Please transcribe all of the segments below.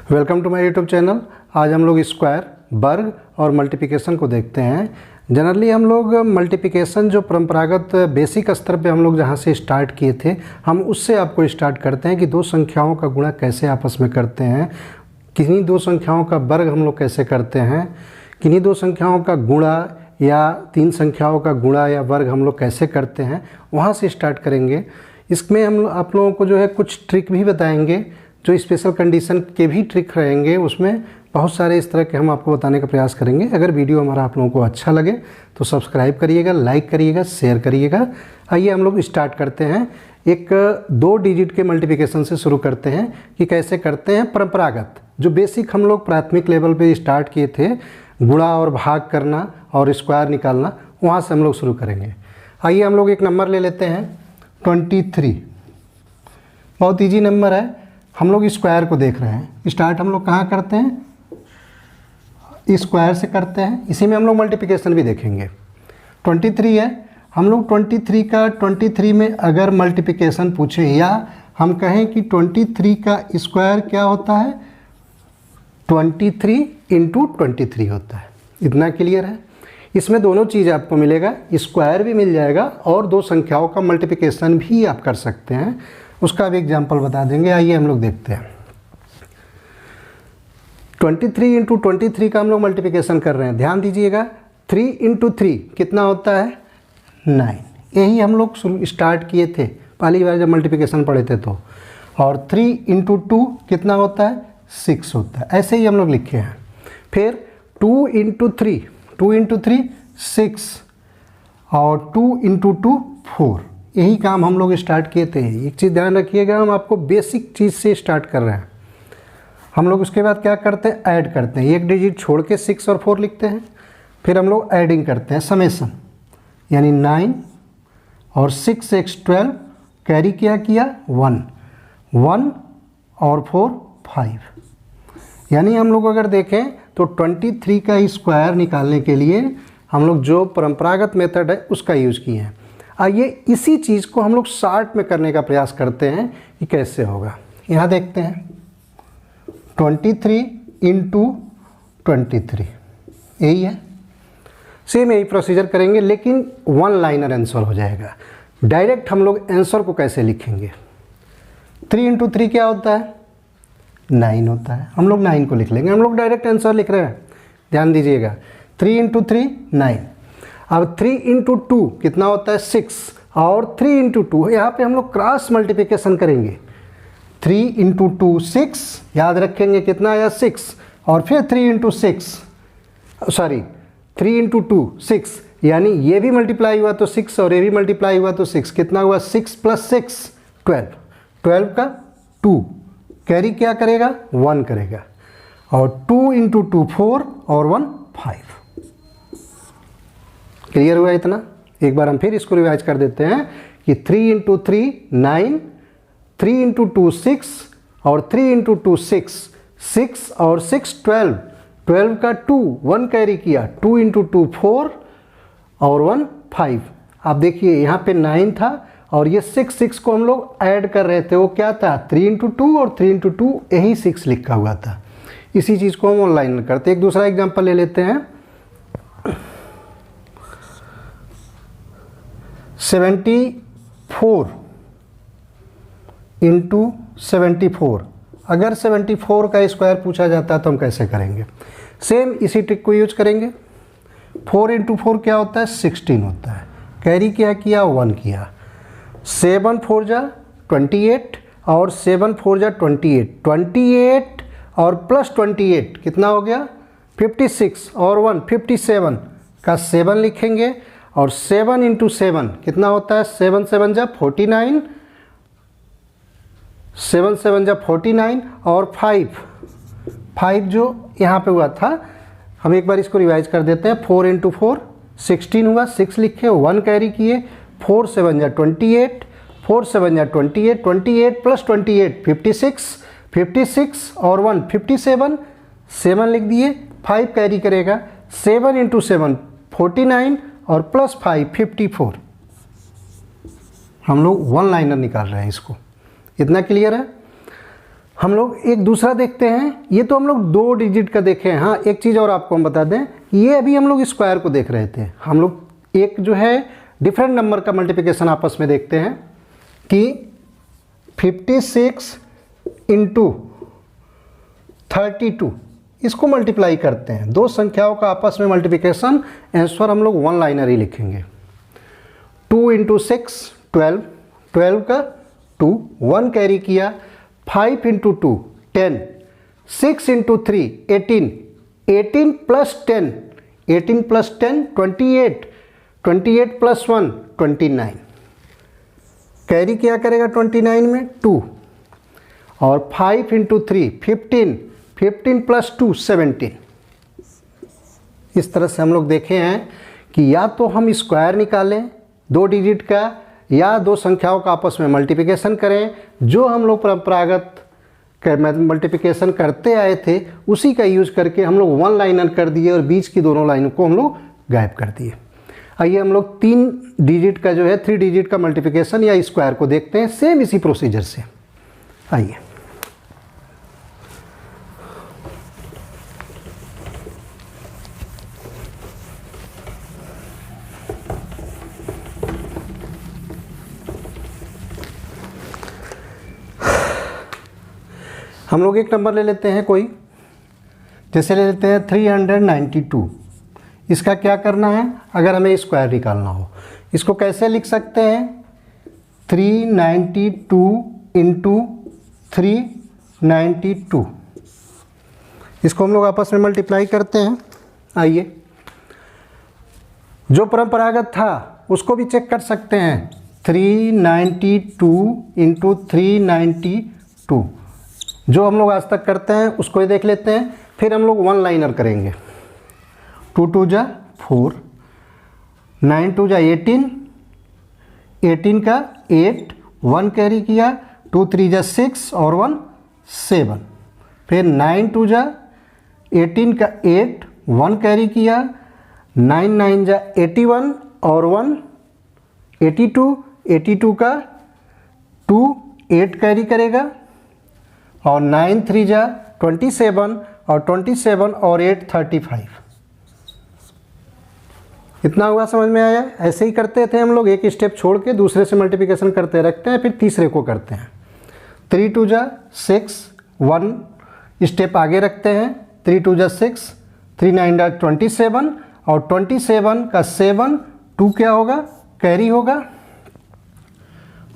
Welcome to my YouTube channel. आज हम लोग स्क्वायर, वर्ग और मल्टीप्लिकेशन को देखते हैं। जनरली हम लोग मल्टीप्लिकेशन जो परंपरागत बेसिक स्तर पे हम लोग जहाँ से स्टार्ट किए थे, हम उससे आपको स्टार्ट करते हैं कि दो संख्याओं का गुणा कैसे आपस में करते हैं, किन्हीं दो संख्याओं का वर्ग हम लोग कैसे करते हैं, किन्हीं दो संख्याओं का गुणा या तीन संख्याओं का गुणा या वर्ग हम लोग कैसे करते हैं, वहाँ से स्टार्ट करेंगे। इसमें हम आप लोगों को जो है कुछ ट्रिक भी बताएंगे, जो स्पेशल कंडीशन के भी ट्रिक रहेंगे। उसमें बहुत सारे इस तरह के हम आपको बताने का प्रयास करेंगे। अगर वीडियो हमारा आप लोगों को अच्छा लगे तो सब्सक्राइब करिएगा, लाइक करिएगा, शेयर करिएगा। आइए हम लोग स्टार्ट करते हैं। एक 2 डिजिट के मल्टीप्लिकेशन से शुरू करते हैं कि कैसे करते हैं। परंपरागत जो बेसिक हम लोग प्राथमिक लेवल पे स्टार्ट किए थे, गुणा और भाग करना और स्क्वायर निकालना, वहाँ से हम लोग शुरू करेंगे। आइए हम लोग एक नंबर ले लेते हैं 23। बहुत ईजी नंबर है। हम लोग स्क्वायर को देख रहे हैं। स्टार्ट हम लोग कहाँ करते हैं? स्क्वायर से करते हैं। इसी में हम लोग मल्टीप्लिकेशन भी देखेंगे। 23 है। हम लोग 23 में अगर मल्टीप्लिकेशन पूछें या हम कहें कि 23 का स्क्वायर क्या होता है, 23 × 23 होता है। इतना क्लियर है। इसमें दोनों चीज़ आपको मिलेगा, स्क्वायर भी मिल जाएगा और दो संख्याओं का मल्टीप्लिकेशन भी आप कर सकते हैं। उसका भी एग्जाम्पल बता देंगे। आइए हम लोग देखते हैं। 23 × 23 का हम लोग मल्टीप्लिकेशन कर रहे हैं। ध्यान दीजिएगा, 3 × 3 कितना होता है? 9। यही हम लोग स्टार्ट किए थे पहली बार जब मल्टीप्लिकेशन पढ़े थे तो। और 3 × 2 कितना होता है? 6 होता है। ऐसे ही हम लोग लिखे हैं। फिर 2 × 3 6 और 2 × 2 4। यही काम हम लोग स्टार्ट किए थे। एक चीज़ ध्यान रखिएगा, हम आपको बेसिक चीज़ से स्टार्ट कर रहे हैं। हम लोग उसके बाद क्या करते हैं? ऐड करते हैं। एक डिजिट छोड़ के 6 और 4 लिखते हैं। फिर हम लोग ऐडिंग करते हैं, समेसन, यानी 9 और 6 x 12 कैरी किया 1 और 4 5। यानी हम लोग अगर देखें तो 23 का स्क्वायर निकालने के लिए हम लोग जो परंपरागत मेथड है उसका यूज़ किए हैं। आइए इसी चीज़ को हम लोग शार्ट में करने का प्रयास करते हैं कि कैसे होगा। यहाँ देखते हैं 23 × 23, यही है। सेम यही प्रोसीजर करेंगे, लेकिन 1 लाइनर आंसर हो जाएगा। डायरेक्ट हम लोग आंसर को कैसे लिखेंगे? 3 × 3 क्या होता है? 9 होता है। हम लोग 9 को लिख लेंगे। हम लोग डायरेक्ट आंसर लिख रहे हैं। ध्यान दीजिएगा, 3 × 3 9। अब 3 × 2 कितना होता है? 6 और 3 × 2 यहाँ पे हम लोग क्रॉस मल्टीप्लिकेशन करेंगे। 3 × 2 6, याद रखेंगे कितना आया? 6। और फिर 3 × 2 6, यानी ये भी मल्टीप्लाई हुआ तो 6 और ये भी मल्टीप्लाई हुआ तो 6। कितना हुआ? 6 + 6 12। 12 का 2 कैरी क्या करेगा? 1 करेगा। और 2 × 2 4 और 1 5। क्लियर हुआ इतना? एक बार हम फिर इसको रिवाइज कर देते हैं कि 3 × 3 9, 3 × 2 6 और 3 × 2 6, 6 और 6 12। 12 का 2 1 कैरी किया, 2 × 2 4 और 1 5। आप देखिए यहाँ पे 9 था और ये 6 को हम लोग ऐड कर रहे थे। वो क्या था? 3 × 2 और 3 × 2 यही 6 लिखा हुआ था। इसी चीज़ को हम ऑनलाइन में करते हैं। एक दूसरा एग्जाम्पल ले लेते हैं। 74 × 74। अगर 74 का स्क्वायर पूछा जाता है तो हम कैसे करेंगे? सेम इसी ट्रिक को यूज करेंगे। 4 × 4 क्या होता है? 16 होता है। कैरी क्या किया? 1 किया। 7 4 जा 28 और 7 4 जा 28। 28 और प्लस 28 कितना हो गया? 56 और 1 57 का 7 लिखेंगे। और 7 × 7 कितना होता है? 7 7 जा 49, 7 7 जा 49 और 5 जो यहाँ पे हुआ था, हम एक बार इसको रिवाइज कर देते हैं। 4 × 4 16 हुआ, 6 लिखे, 1 कैरी किए, 4 7 जा 28, 4 7 जा 28, 28 + 28 56, 56 और 1 57, 7 लिख दिए, 5 कैरी करेगा, 7 × 7 49 और +5 54। हम लोग 1 लाइनर निकाल रहे हैं इसको। इतना क्लियर है? हम लोग एक दूसरा देखते हैं। ये तो हम लोग 2 डिजिट का देखे हैं। हाँ, एक चीज़ और आपको हम बता दें, ये अभी हम लोग स्क्वायर को देख रहे थे। हम लोग एक जो है डिफरेंट नंबर का मल्टीप्लिकेशन आपस में देखते हैं कि 56 इंटू 32 इसको मल्टीप्लाई करते हैं। 2 संख्याओं का आपस में मल्टीप्लिकेशन, आंसर हम लोग 1 लाइनर ही लिखेंगे। 2 इंटू 6 12, 12 का 2, 1 कैरी किया। 5 into 2 10, 6 into 3 18, 18 plus 10, 18 plus 10 28, 28 plus 1 29, carry क्या करेगा 29 में 2, और 5 इंटू 3 15, 15 प्लस 2 17। इस तरह से हम लोग देखे हैं कि या तो हम स्क्वायर निकालें 2 डिजिट का, या 2 संख्याओं का आपस में मल्टीप्लिकेशन करें। जो हम लोग परंपरागत मल्टीप्लिकेशन करते आए थे उसी का यूज करके हम लोग 1 लाइनर कर दिए और बीच की दोनों लाइनों को हम लोग गायब कर दिए। आइए हम लोग 3 डिजिट का जो है 3 डिजिट का मल्टीप्लिकेशन या स्क्वायर को देखते हैं सेम इसी प्रोसीजर से। आइए, हम लोग एक नंबर ले लेते हैं कोई, जैसे ले लेते हैं 392। इसका क्या करना है, अगर हमें स्क्वायर निकालना हो, इसको कैसे लिख सकते हैं 392 इंटू 392। इसको हम लोग आपस में मल्टीप्लाई करते हैं। आइए, जो परंपरागत था उसको भी चेक कर सकते हैं। 392 इंटू 392 जो हम लोग आज तक करते हैं उसको ही देख लेते हैं। फिर हम लोग 1 लाइनर करेंगे। 2 2 जा 4, 9 2 जा 18, 18 का 8, 1 कैरी किया, 2 3 जा 6 और 1 7। फिर 9 2 जा 18 का 8, 1 कैरी किया, 9 9 जा 81 और 1 82, 82 का 2 8 कैरी करेगा, और 9 3 जा 27 और 27 और 8 35। इतना हुआ, समझ में आया। ऐसे ही करते थे हम लोग, एक स्टेप छोड़ के दूसरे से मल्टीप्लिकेशन करते रखते हैं, फिर तीसरे को करते हैं। 3 2 जा 6, 1 स्टेप आगे रखते हैं। 3 2 जा 6, 3 9 जा 27 और 27 का 7 2 क्या होगा, कैरी होगा,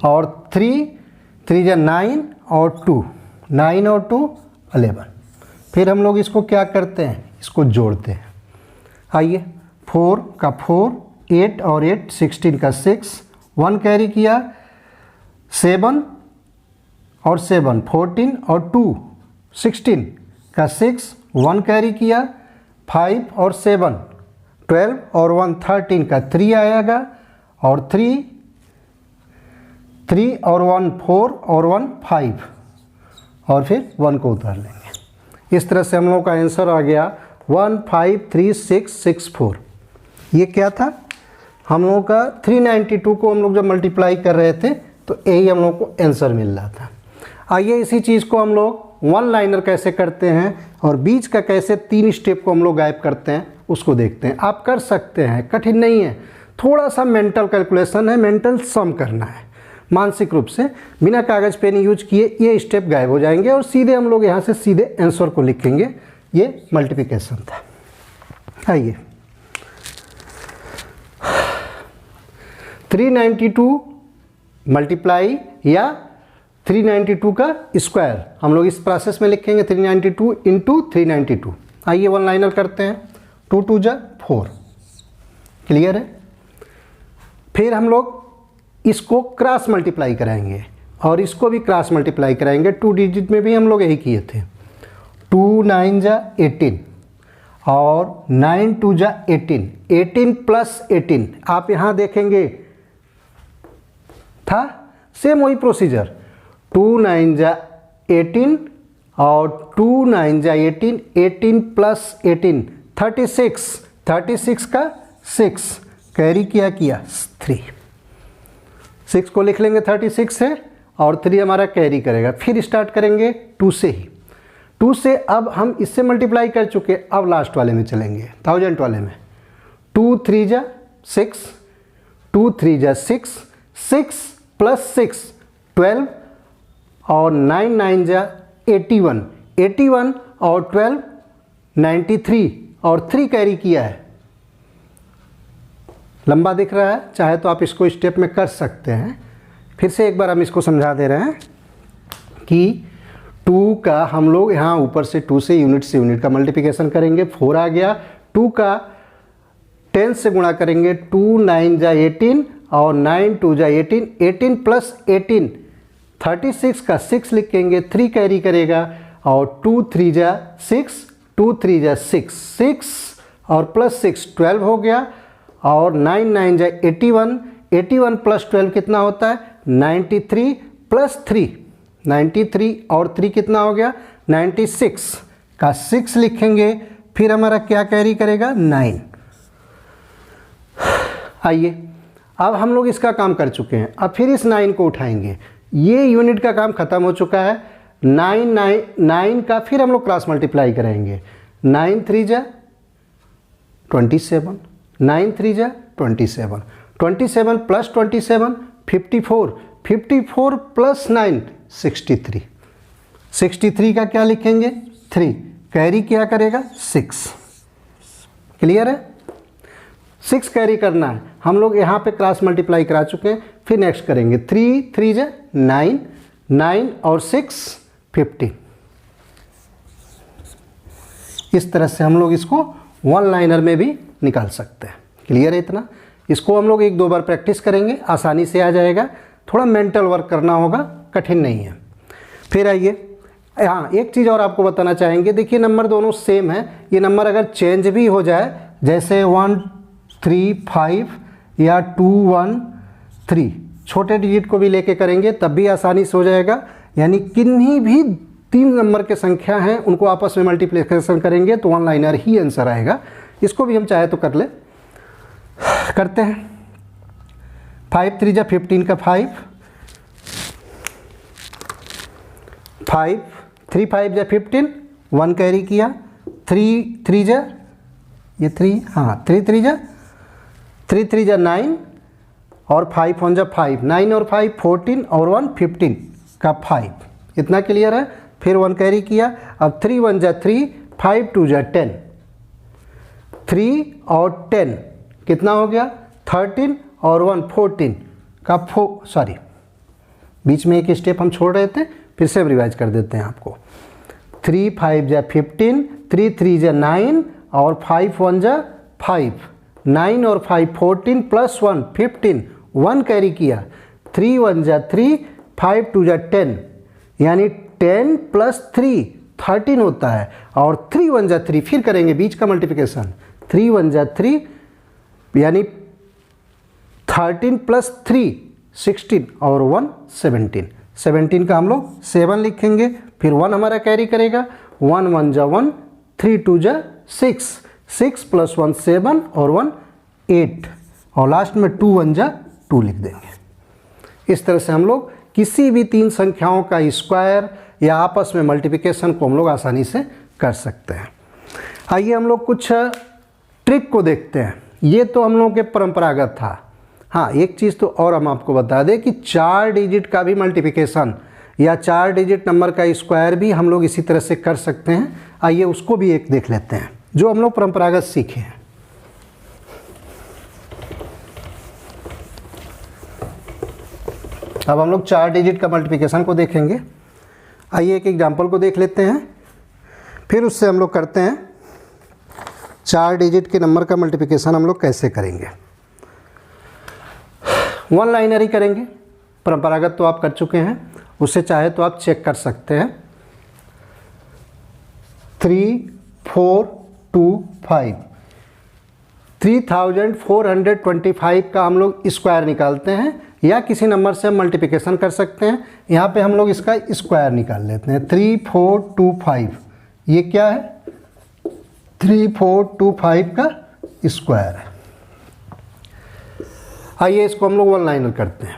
और 3 3 जा 9 और 2 9 और 2 11। फिर हम लोग इसको क्या करते हैं, इसको जोड़ते हैं। आइए, 4 का 4, 8 और 8 16 का 6, 1 कैरी किया, 7 और 7 14 और 2 16 का 6, 1 कैरी किया, 5 और 7 12 और 1 13 का 3 आएगा, और 3 और 1 4 और 1 5, और फिर 1 को उतार लेंगे। इस तरह से हम लोग का आंसर आ गया 1536664। ये क्या था, हम लोगों का 392 को हम लोग जब मल्टीप्लाई कर रहे थे तो यही हम लोग को आंसर मिल रहा था। आइए इसी चीज़ को हम लोग 1 लाइनर कैसे करते हैं और बीच का कैसे 3 स्टेप को हम लोग गायब करते हैं उसको देखते हैं। आप कर सकते हैं, कठिन नहीं है, थोड़ा सा मेंटल कैलकुलेशन है, मेंटल सम करना है। मानसिक रूप से बिना कागज़ पेन यूज किए ये स्टेप गायब हो जाएंगे और सीधे हम लोग यहाँ से सीधे आंसर को लिखेंगे। ये मल्टीप्लिकेशन था। आइए, 392 मल्टीप्लाई या 392 का स्क्वायर हम लोग इस प्रोसेस में लिखेंगे। 392 इंटू 392। आइए 1 लाइनर करते हैं। 2 2 जा 4, क्लियर है। फिर हम लोग इसको क्रॉस मल्टीप्लाई कराएंगे और इसको भी क्रॉस मल्टीप्लाई कराएंगे। 2 डिजिट में भी हम लोग यही किए थे। 2 9 जा 18 और 9 2 जा 18, 18 प्लस 18 आप यहाँ देखेंगे था सेम वही प्रोसीजर। 2 9 जा 18 और 2 9 जा 18, 18 प्लस 18 36, 36 का 6 कैरी किया 3, 6 को लिख लेंगे 36 से और 3 हमारा कैरी करेगा। फिर स्टार्ट करेंगे 2 से ही, 2 से अब हम इससे मल्टीप्लाई कर चुके, अब लास्ट वाले में चलेंगे, 1000 वाले में। 2 3 जा 6, 2 3 जा 6, 6 + 6 12 और 9 9 जा 81, 81 और 12 93 और 3 कैरी किया है। लंबा दिख रहा है, चाहे तो आप इसको स्टेप में कर सकते हैं। फिर से एक बार हम इसको समझा दे रहे हैं कि 2 का हम लोग यहाँ ऊपर से 2 से यूनिट का मल्टीप्लिकेशन करेंगे, 4 आ गया। 2 का 10 से गुणा करेंगे, 2 9 जा 18 और 9 2 जा 18, 18 + 18 36 का 6 लिखेंगे, 3 कैरी करेगा और 2 3 जा 6, 2 3 जा 6, 6 और +6 12 हो गया और 9 9 जा 81, 81 + 12 कितना होता है 93 + 3, 93 और 3 कितना हो गया 96 का 6 लिखेंगे, फिर हमारा क्या कैरी करेगा 9। आइए अब हम लोग इसका काम कर चुके हैं, अब फिर इस 9 को उठाएंगे। ये यूनिट का काम ख़त्म हो चुका है। 9 का फिर हम लोग क्रॉस मल्टीप्लाई करेंगे। 9 3 जा 27, 9 3 जा 27, 27 + 27 54, 54 + 9 63, 63 का क्या लिखेंगे 3, कैरी क्या करेगा 6। क्लियर है, 6 कैरी करना है। हम लोग यहाँ पे क्रॉस मल्टीप्लाई करा चुके हैं, फिर नेक्स्ट करेंगे। 3 3 जा 9, 9 और 6 50। इस तरह से हम लोग इसको वन लाइनर में भी निकाल सकते हैं। क्लियर है इतना? इसको हम लोग 1-2 बार प्रैक्टिस करेंगे, आसानी से आ जाएगा। थोड़ा मेंटल वर्क करना होगा, कठिन नहीं है। फिर आइए, हाँ एक चीज़ और आपको बताना चाहेंगे। देखिए नंबर दोनों सेम है, ये नंबर अगर चेंज भी हो जाए, जैसे 1 3 5 या 2 1 3, छोटे डिजिट को भी लेके करेंगे तब भी आसानी से हो जाएगा। यानी किन्हीं भी 3 नंबर के संख्या हैं उनको आपस में मल्टीप्लिकेशन करेंगे तो वन लाइनर ही आंसर आएगा। इसको भी हम चाहे तो कर ले, करते हैं। 5 3 जा 15 का 5, 3 5 जा 15, 1 कैरी किया। 3 3 जा ये 3, हाँ 3 3 जा 9 और 5 1 जा 5, 9 और 5 14 और 1 15 का 5। इतना क्लियर है। फिर 1 कैरी किया। अब 3 1 जा 3, 5 2 जा 10, 3 और 10 कितना हो गया 13 और 1 14 का 4, सॉरी बीच में एक स्टेप हम छोड़ रहे थे, फिर से रिवाइज कर देते हैं आपको। 3 5 जा 15, 3 3 जा 9 और 5 1 जा 5, 9 और 5 14 + 1 15, 1 कैरी किया। 3 1 जा 3, 5 2 जा 10, यानी 10 + 3 13 होता है। और 3 1 जा 3, फिर करेंगे बीच का मल्टीप्लिकेशन। 3 1 जा 3 यानी 13 + 3 16 और 1 17, 17 का हम लोग 7 लिखेंगे। फिर 1 हमारा कैरी करेगा। 1 1 जा 1, 3 2 जा 6, 6 + 1 7 और 1 8 और लास्ट में 2 1 जा 2 लिख देंगे। इस तरह से हम लोग किसी भी 3 संख्याओं का स्क्वायर या आपस में मल्टीप्लिकेशन को हम लोग आसानी से कर सकते हैं। आइए हम लोग कुछ ट्रिक को देखते हैं। ये तो हम लोगों के परंपरागत था। हाँ एक चीज़ तो और हम आपको बता दें कि 4 डिजिट का भी मल्टीप्लिकेशन या 4 डिजिट नंबर का स्क्वायर भी हम लोग इसी तरह से कर सकते हैं। आइए उसको भी एक देख लेते हैं जो हम लोग परंपरागत सीखे हैं। अब हम लोग 4 डिजिट का मल्टीप्लिकेशन को देखेंगे। आइए एक एग्जाम्पल को देख लेते हैं, फिर उससे हम लोग करते हैं 4 डिजिट के नंबर का मल्टीप्लिकेशन हम लोग कैसे करेंगे। वन लाइनर ही करेंगे, परंपरागत तो आप कर चुके हैं, उससे चाहे तो आप चेक कर सकते हैं। 3 4 2 5, 3425 का हम लोग स्क्वायर निकालते हैं या किसी नंबर से हम मल्टीप्लिकेशन कर सकते हैं। यहाँ पे हम लोग इसका स्क्वायर निकाल लेते हैं। 3425 ये क्या है 3425 का स्क्वायर है। आइए इसको हम लोग वन लाइनर करते हैं।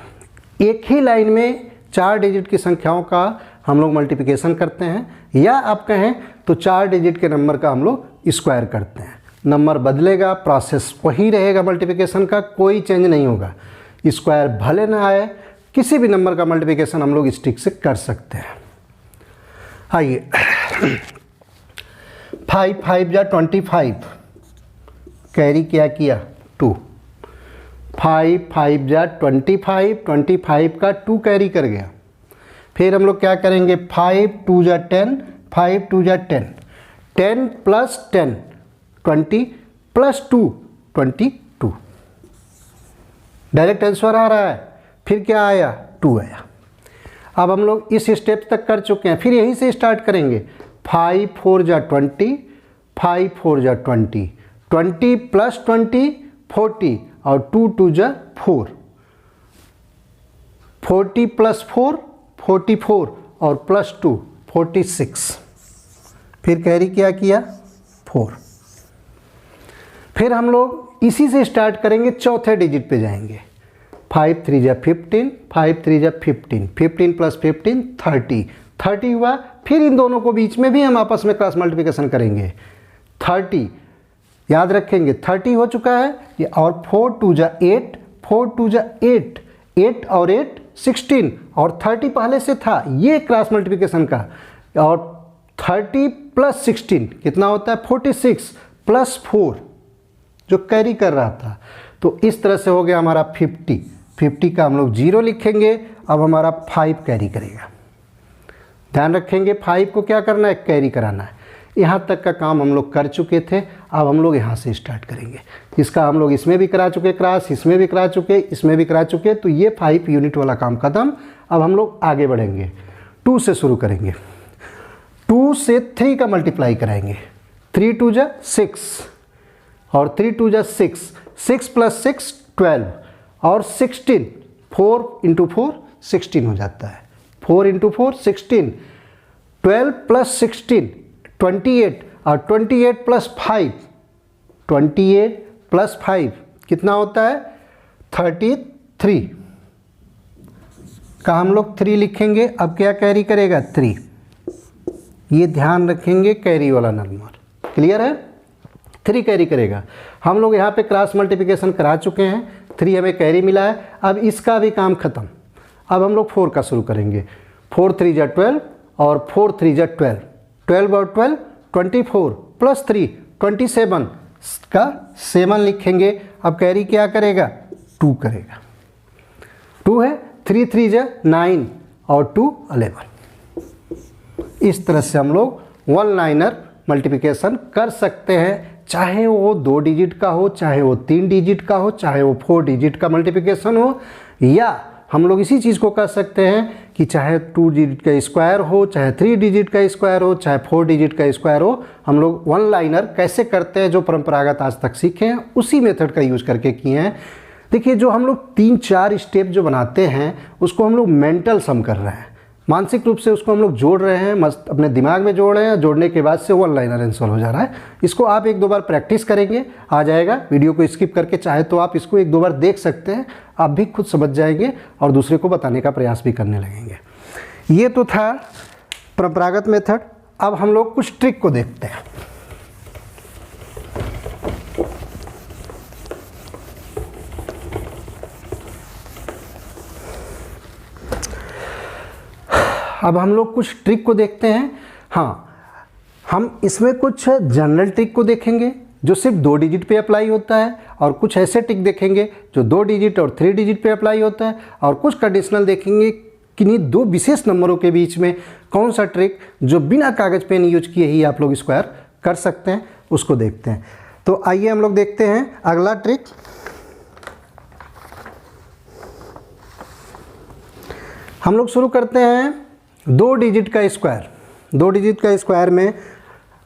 एक ही लाइन में 4 डिजिट की संख्याओं का हम लोग मल्टीप्लिकेशन करते हैं, या आप कहें तो 4 डिजिट के नंबर का हम लोग स्क्वायर करते हैं। नंबर बदलेगा, प्रोसेस वही रहेगा मल्टीप्लिकेशन का, कोई चेंज नहीं होगा। स्क्वायर भले ना आए, किसी भी नंबर का मल्टीप्लिकेशन हम लोग स्टिक से कर सकते हैं। आइए 5 5 जा 25, कैरी क्या किया 2। 5 5 जा 25, 25 का 2 कैरी कर गया। फिर हम लोग क्या करेंगे, 5 2 जा 10, 5 2 जा 10, 10 प्लस 10 20 प्लस 2 22। डायरेक्ट आंसर आ रहा है। फिर क्या आया, 2 आया। अब हम लोग इस स्टेप तक कर चुके हैं, फिर यहीं से स्टार्ट करेंगे। 5 4 जा 20, 5 4 जा 20, 20 प्लस 20 40, और 2 2 जा 4, 40 प्लस 4 44, और प्लस 2 46। फिर कैरी क्या किया 4। फिर हम लोग इसी से स्टार्ट करेंगे, चौथे डिजिट पे जाएंगे। 5 3 जा 15, 5 3 जा 15, 15 प्लस 15 30, 30 हुआ। फिर इन दोनों को बीच में भी हम आपस में क्रॉस मल्टीप्लिकेशन करेंगे। 30 याद रखेंगे, 30 हो चुका है ये, और 4 2 जा 8, 4 2 जा 8, 8 और 8 16, और 30 पहले से था, ये क्रॉस मल्टीप्लिकेशन का। और 30 प्लस 16 कितना होता है 46, प्लस 4 जो कैरी कर रहा था। तो इस तरह से हो गया हमारा 50। 50 का हम लोग 0 लिखेंगे। अब हमारा 5 कैरी करेगा। ध्यान रखेंगे 5 को क्या करना है, कैरी कराना है। यहाँ तक का काम हम लोग कर चुके थे। अब हम लोग यहाँ से स्टार्ट करेंगे। इसका हम लोग इसमें भी करा चुके क्रॉस, इसमें भी करा चुके, इसमें भी करा चुके। तो ये 5 यूनिट वाला काम खत्म। अब हम लोग आगे बढ़ेंगे, 2 से शुरू करेंगे। 2 से 3 का मल्टीप्लाई कराएंगे। 3 2 जा 6, और 3 2 जा 6, 6 प्लस 6 12, और 16, 4 इंटू 4 16 हो जाता है। 4 इंटू 4 16, 12 प्लस 16 28, और 28 प्लस 5 28 प्लस 5 कितना होता है 33 का हम लोग 3 लिखेंगे। अब क्या कैरी करेगा 3। ये ध्यान रखेंगे कैरी वाला नंबर, क्लियर है। 3 कैरी करेगा। हम लोग यहाँ पे क्रॉस मल्टीप्लिकेशन करा चुके हैं, 3 हमें कैरी मिला है। अब इसका भी काम खत्म। अब हम लोग 4 का शुरू करेंगे। 4 3 जा 12, और 4 3 जा 12, 12 और 12 24, प्लस 3 27 का 7 लिखेंगे। अब कैरी क्या करेगा 2 करेगा। 2 है, 3 3 जा 9, और 2 11। इस तरह से हम लोग 1 लाइनर मल्टीप्लिकेशन कर सकते हैं, चाहे वो 2 डिजिट का हो, चाहे वो 3 डिजिट का हो, चाहे वो 4 डिजिट का मल्टीप्लिकेशन हो, या हम लोग इसी चीज़ को कर सकते हैं कि चाहे 2 डिजिट का स्क्वायर हो, चाहे 3 डिजिट का स्क्वायर हो, चाहे 4 डिजिट का स्क्वायर हो। हम लोग 1 लाइनर कैसे करते हैं, जो परंपरागत आज तक सीखे हैं, उसी मेथड का यूज़ करके किए हैं। देखिए, जो हम लोग 3-4 स्टेप जो बनाते हैं, उसको हम लोग मेंटल सम कर रहे हैं, मानसिक रूप से उसको हम लोग जोड़ रहे हैं, मस्त अपने दिमाग में जोड़ रहे हैं। जोड़ने के बाद से 1 लाइनर आंसर हो जा रहा है। इसको आप 1-2 बार प्रैक्टिस करेंगे, आ जाएगा। वीडियो को स्किप करके चाहे तो आप इसको 1-2 बार देख सकते हैं, आप भी खुद समझ जाएंगे और दूसरे को बताने का प्रयास भी करने लगेंगे। ये तो था परंपरागत मेथड। अब हम लोग कुछ ट्रिक को देखते हैं। अब हम लोग कुछ ट्रिक को देखते हैं। हाँ, हम इसमें कुछ जनरल ट्रिक को देखेंगे जो सिर्फ 2 डिजिट पे अप्लाई होता है, और कुछ ऐसे ट्रिक देखेंगे जो 2 डिजिट और 3 डिजिट पे अप्लाई होता है, और कुछ कंडीशनल देखेंगे कि नहीं 2 विशेष नंबरों के बीच में कौन सा ट्रिक जो बिना कागज़ पेन यूज किए ही आप लोग स्क्वायर कर सकते हैं, उसको देखते हैं। तो आइए हम लोग देखते हैं अगला ट्रिक। हम लोग शुरू करते हैं 2 डिजिट का स्क्वायर। 2 डिजिट का स्क्वायर में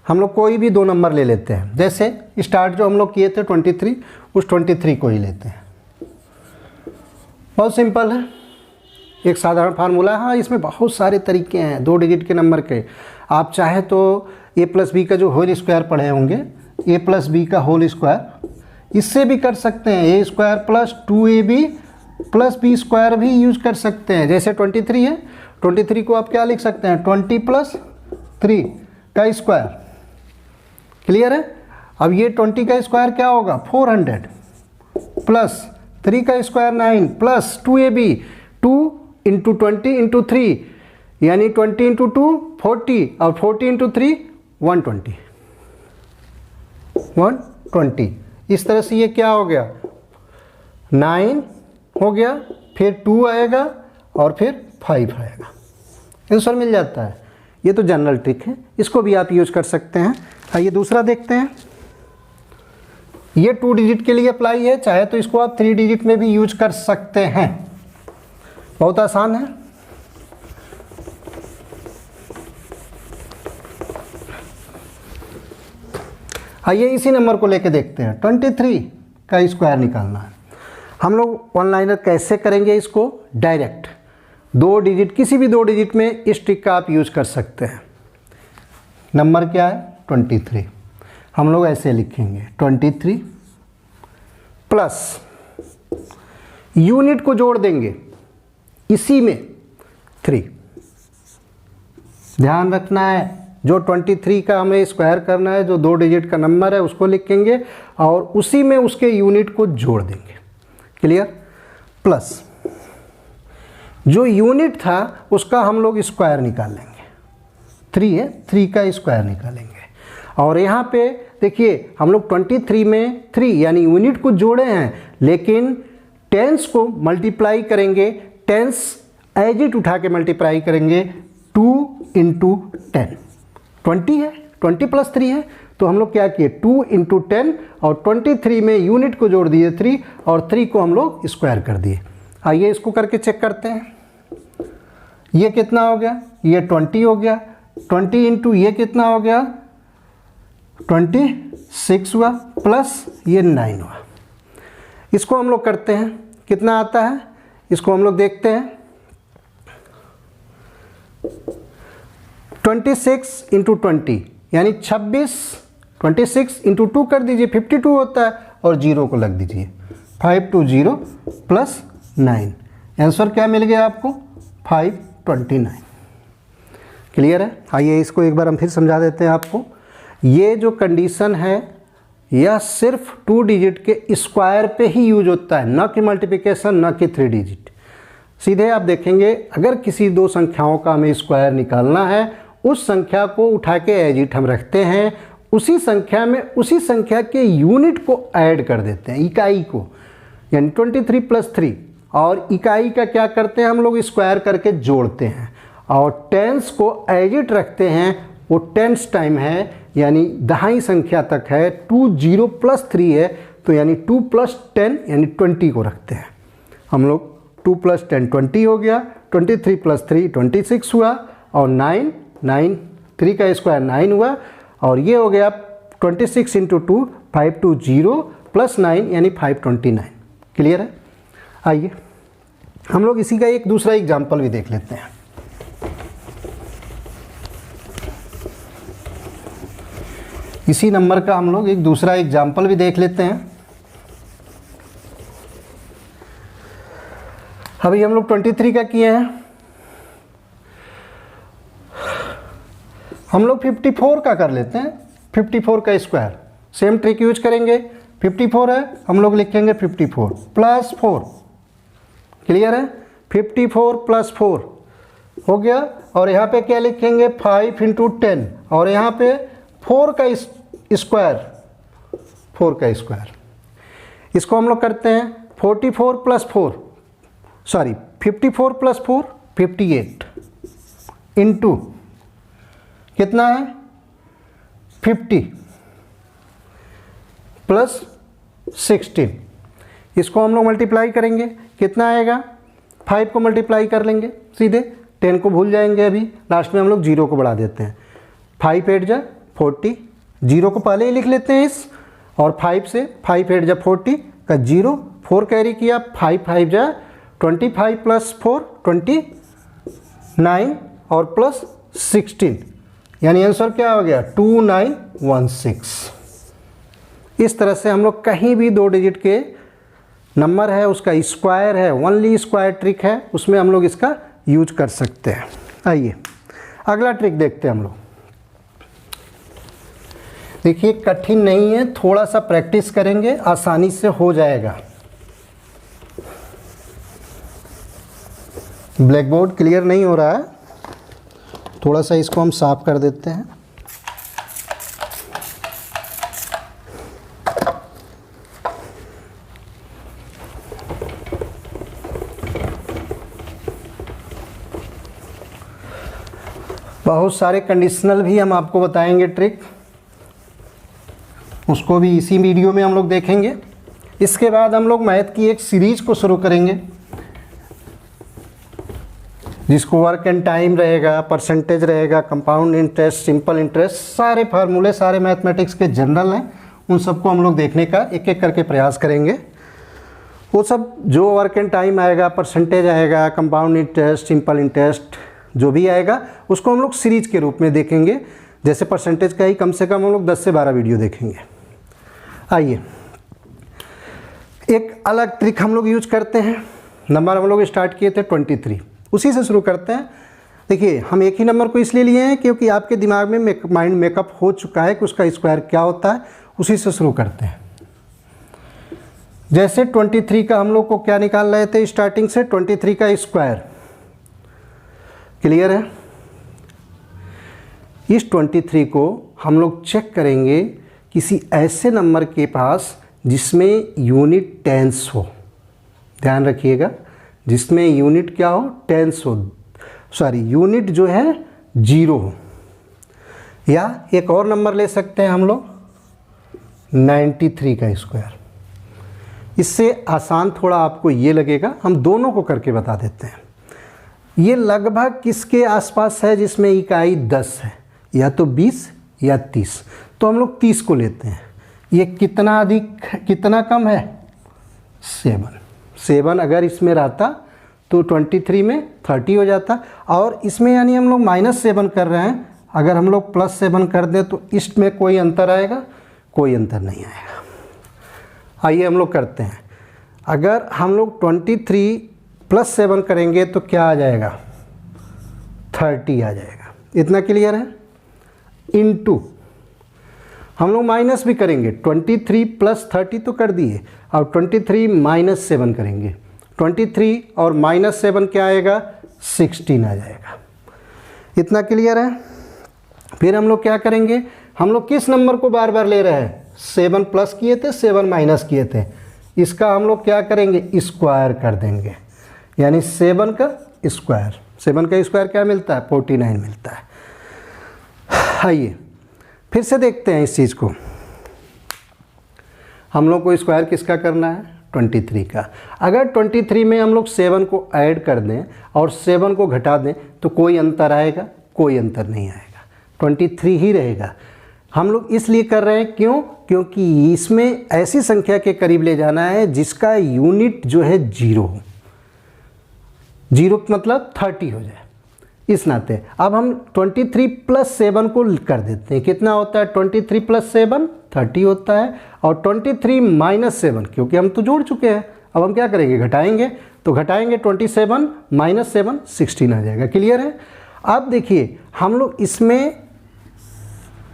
हम लोग कोई भी 2 नंबर ले लेते हैं। जैसे स्टार्ट जो हम लोग किए थे 23, उस 23 को ही लेते हैं। बहुत सिंपल है, एक साधारण फार्मूला है। हाँ, इसमें बहुत सारे तरीके हैं 2 डिजिट के नंबर के। आप चाहे तो a प्लस बी का जो होल स्क्वायर पढ़े होंगे, a प्लस बी का होल स्क्वायर, इससे भी कर सकते हैं। a square plus 2ab plus B square भी यूज कर सकते हैं। जैसे 23 है, 23 को आप क्या लिख सकते हैं, 20 + 3 का स्क्वायर। क्लियर है। अब ये 20 का स्क्वायर क्या होगा, 400 प्लस 3 का स्क्वायर 9 प्लस 2ab, 2 × 20 × 3 यानी 20 × 2 40 और 40 × 3 120। इस तरह से ये क्या हो गया, 9 हो गया, फिर 2 आएगा और फिर 5 आएगा, आंसर मिल जाता है। ये तो जनरल ट्रिक है, इसको भी आप यूज कर सकते हैं। आइए दूसरा देखते हैं। ये 2 डिजिट के लिए अप्लाई है, चाहे तो इसको आप 3 डिजिट में भी यूज कर सकते हैं, बहुत आसान है। आइए इसी नंबर को लेके देखते हैं। 23 का स्क्वायर निकालना है। हम लोग वन लाइनर कैसे करेंगे इसको, डायरेक्ट 2 डिजिट, किसी भी 2 डिजिट में इस ट्रिक का आप यूज कर सकते हैं। नंबर क्या है, 23। हम लोग ऐसे लिखेंगे 23 प्लस यूनिट को जोड़ देंगे इसी में 3। ध्यान रखना है, जो 23 का हमें स्क्वायर करना है, जो 2 डिजिट का नंबर है उसको लिखेंगे और उसी में उसके यूनिट को जोड़ देंगे। क्लियर। प्लस जो यूनिट था उसका हम लोग स्क्वायर निकाल लेंगे, 3 है, 3 का स्क्वायर निकालेंगे। और यहाँ पे देखिए हम लोग 23 में 3 यानी यूनिट को जोड़े हैं, लेकिन टेंस को मल्टीप्लाई करेंगे, टेंस एज इट उठा के मल्टीप्लाई करेंगे, 2 × 10 20 है, 20 + 3 है, तो हम लोग क्या किए 2 × 10 और 23 में यूनिट को जोड़ दिए 3 और 3 को हम लोग स्क्वायर कर दिए। आइए इसको करके चेक करते हैं। ये कितना हो गया, ये 20 हो गया, 20 × ये कितना हो गया 26 हुआ, प्लस ये 9 हुआ। इसको हम लोग करते हैं, कितना आता है इसको हम लोग देखते हैं। 26 × 20 यानी 26, 26 × 2 कर दीजिए 52 होता है और 0 को लग दीजिए, 520 प्लस 9, आंसर क्या मिल गया आपको 529। क्लियर है। आइए इसको एक बार हम फिर समझा देते हैं आपको। ये जो कंडीशन है यह सिर्फ 2 डिजिट के स्क्वायर पे ही यूज होता है, न कि मल्टीप्लिकेशन, न कि 3 डिजिट। सीधे आप देखेंगे अगर किसी 2 संख्याओं का हमें स्क्वायर निकालना है, उस संख्या को उठा के एज इट हम रखते हैं, उसी संख्या में उसी संख्या के यूनिट को ऐड कर देते हैं, इकाई को, यानी 23 + 3, और इकाई का क्या करते हैं हम लोग स्क्वायर करके जोड़ते हैं और टेंस को एज इट रखते हैं। वो टेंस टाइम है, यानी दहाई संख्या तक है, 20 + 3 है, तो यानी 2 + 10 यानी 20 को रखते हैं हम लोग। 2 + 10 20 हो गया, 23 + 3 26 हुआ और 9 3 का स्क्वायर 9 हुआ और ये हो गया 26 × 2 520 प्लस 9 यानी 529। क्लियर है। आइए हम लोग इसी का एक दूसरा एग्जाम्पल भी देख लेते हैं। इसी नंबर का हम लोग एक दूसरा एग्जाम्पल भी देख लेते हैं। अभी हम लोग 23 का किए हैं, हम लोग 54 का कर लेते हैं। 54 का स्क्वायर सेम ट्रिक यूज करेंगे। 54 है, हम लोग लिखेंगे 54 + 4। क्लियर है। 54 + 4 हो गया और यहाँ पे क्या लिखेंगे 5 × 10 और यहाँ पे 4 का स्क्वायर, 4 का स्क्वायर। इसको हम लोग करते हैं 44 + 4 सॉरी 54 + 4 58 इंटू कितना है 50 प्लस 16। इसको हम लोग मल्टीप्लाई करेंगे, कितना आएगा 5 को मल्टीप्लाई कर लेंगे सीधे, 10 को भूल जाएंगे, अभी लास्ट में हम लोग 0 को बढ़ा देते हैं। 5 8 जा 40, 0 को पहले ही लिख लेते हैं इस, और 5 से 5 8 जा 40 का 0, 4 कैरी किया, 5 5 जा 25 + 4 29 और प्लस 16 यानी आंसर क्या हो गया 2916। इस तरह से हम लोग कहीं भी 2 डिजिट के नंबर है उसका स्क्वायर है, ओनली स्क्वायर ट्रिक है, उसमें हम लोग इसका यूज कर सकते हैं। आइए अगला ट्रिक देखते हैं हम लोग। देखिए कठिन नहीं है, थोड़ा सा प्रैक्टिस करेंगे आसानी से हो जाएगा। ब्लैक बोर्ड क्लियर नहीं हो रहा है, थोड़ा सा इसको हम साफ कर देते हैं। बहुत सारे कंडीशनल भी हम आपको बताएंगे ट्रिक, उसको भी इसी वीडियो में हम लोग देखेंगे। इसके बाद हम लोग मैथ की एक सीरीज को शुरू करेंगे जिसको वर्क एंड टाइम रहेगा, परसेंटेज रहेगा, कंपाउंड इंटरेस्ट, सिंपल इंटरेस्ट, सारे फार्मूले सारे मैथमेटिक्स के जनरल हैं, उन सबको हम लोग देखने का एक एक करके प्रयास करेंगे। वो सब जो वर्क एंड टाइम आएगा, परसेंटेज आएगा, कंपाउंड इंटरेस्ट, सिंपल इंटरेस्ट, जो भी आएगा उसको हम लोग सीरीज के रूप में देखेंगे। जैसे परसेंटेज का ही कम से कम हम लोग 10 से 12 वीडियो देखेंगे। आइए एक अलग ट्रिक हम लोग यूज करते हैं। नंबर हम लोग स्टार्ट किए थे 23, उसी से शुरू करते हैं। देखिए हम एक ही नंबर को इसलिए लिए हैं क्योंकि आपके दिमाग में माइंड मेकअप हो चुका है कि उसका स्क्वायर क्या होता है, उसी से शुरू करते हैं। जैसे 23 का हम लोग को क्या निकाल रहे थे स्टार्टिंग से, 23 का स्क्वायर। क्लियर है? इस 23 को हम लोग चेक करेंगे किसी ऐसे नंबर के पास जिसमें यूनिट टेंस हो। ध्यान रखिएगा, जिसमें यूनिट क्या हो, टेंस हो, सॉरी यूनिट जो है 0 हो। या एक और नंबर ले सकते हैं हम लोग 93 का स्क्वायर। इससे आसान थोड़ा आपको ये लगेगा, हम दोनों को करके बता देते हैं। ये लगभग किसके आसपास है जिसमें इकाई 10 है, या तो 20 या 30, तो हम लोग 30 को लेते हैं। ये कितना अधिक कितना कम है, 7 अगर इसमें रहता तो 23 में 30 हो जाता, और इसमें यानी हम लोग -7 कर रहे हैं, अगर हम लोग +7 कर दें तो इसमें कोई अंतर आएगा, कोई अंतर नहीं आएगा। आइए हम लोग करते हैं। अगर हम लोग 23 +7 करेंगे तो क्या आ जाएगा, 30 आ जाएगा। इतना क्लियर है? इनटू हम लोग माइनस भी करेंगे, 23 + 30 तो कर दिए, और 23 - 7 करेंगे, 23 और -7 क्या आएगा, 16 आ जाएगा। इतना क्लियर है? फिर हम लोग क्या करेंगे, हम लोग किस नंबर को बार बार ले रहे हैं, 7 प्लस किए थे 7 माइनस किए थे, इसका हम लोग क्या करेंगे, स्क्वायर कर देंगे, यानी 7 का स्क्वायर। 7 का स्क्वायर क्या मिलता है, 49 मिलता है। आइए फिर से देखते हैं इस चीज़ को। हम लोग को स्क्वायर किसका करना है, 23 का। अगर 23 में हम लोग 7 को ऐड कर दें और 7 को घटा दें तो कोई अंतर आएगा, कोई अंतर नहीं आएगा, 23 ही रहेगा। हम लोग इसलिए कर रहे हैं क्यों, क्योंकि इसमें ऐसी संख्या के करीब ले जाना है जिसका यूनिट जो है 0 हो, 0 मतलब 30 हो जाए, इस नाते। अब हम 23 + 7 को कर देते हैं, कितना होता है, 23 + 7 30 होता है, और 23 - 7 क्योंकि हम तो जोड़ चुके हैं, अब हम क्या करेंगे, घटाएंगे, तो घटाएंगे 27 - 7 16 आ जाएगा। क्लियर है? अब देखिए हम लोग इसमें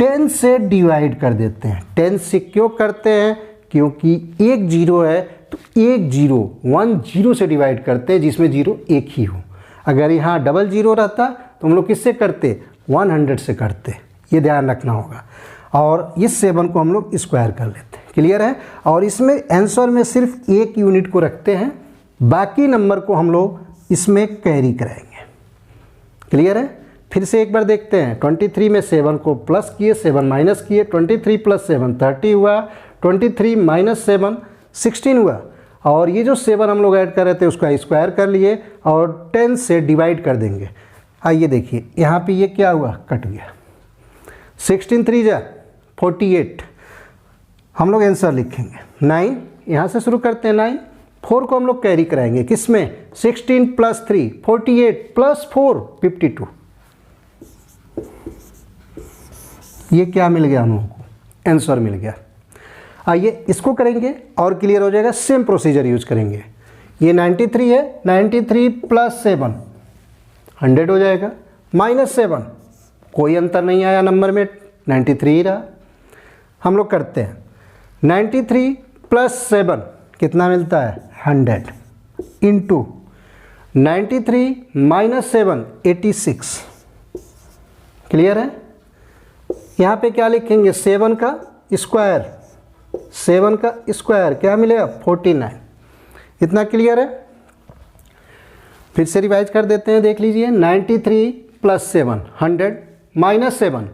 10 से डिवाइड कर देते हैं। 10 से क्यों करते हैं, क्योंकि एक 0 है तो एक 0 1 0 से डिवाइड करते हैं जिसमें 0 एक ही हो। अगर यहाँ डबल 0 रहता तो हम लोग किससे करते, 100 से करते, ये ध्यान रखना होगा। और इस 7 को हम लोग स्क्वायर कर लेते हैं। क्लियर है? और इसमें आंसर में सिर्फ एक यूनिट को रखते हैं, बाकी नंबर को हम लोग इसमें कैरी कराएंगे। क्लियर है? फिर से एक बार देखते हैं। 23 में 7 को प्लस किए, 7 माइनस किए, 23 + 7 30 हुआ, 23 - 7 16 हुआ, और ये जो 7 हम लोग ऐड कर रहे थे उसका स्क्वायर कर लिए और 10 से डिवाइड कर देंगे। आइए देखिए यहाँ पे ये क्या हुआ, कट गया, 16 3 जा 48, हम लोग आंसर लिखेंगे 9। यहाँ से शुरू करते हैं 9, 4 को हम लोग कैरी कराएंगे, किसमें, 16 + 3 48 + 4 52। ये क्या मिल गया हम लोगों को, आंसर मिल गया। आइए इसको करेंगे और क्लियर हो जाएगा, सेम प्रोसीजर यूज करेंगे। ये 93 है, 93 + 7 100 हो जाएगा। -7 कोई अंतर नहीं आया नंबर में, 93 ही रहा। हम लोग करते हैं 93 + 7 कितना मिलता है 100 इंटू 93 - 7 86। क्लियर है। यहाँ पे क्या लिखेंगे 7 का स्क्वायर, 7 का स्क्वायर क्या मिलेगा 49। इतना क्लियर है। फिर से रिवाइज कर देते हैं, देख लीजिए 93 + 7 100 -7,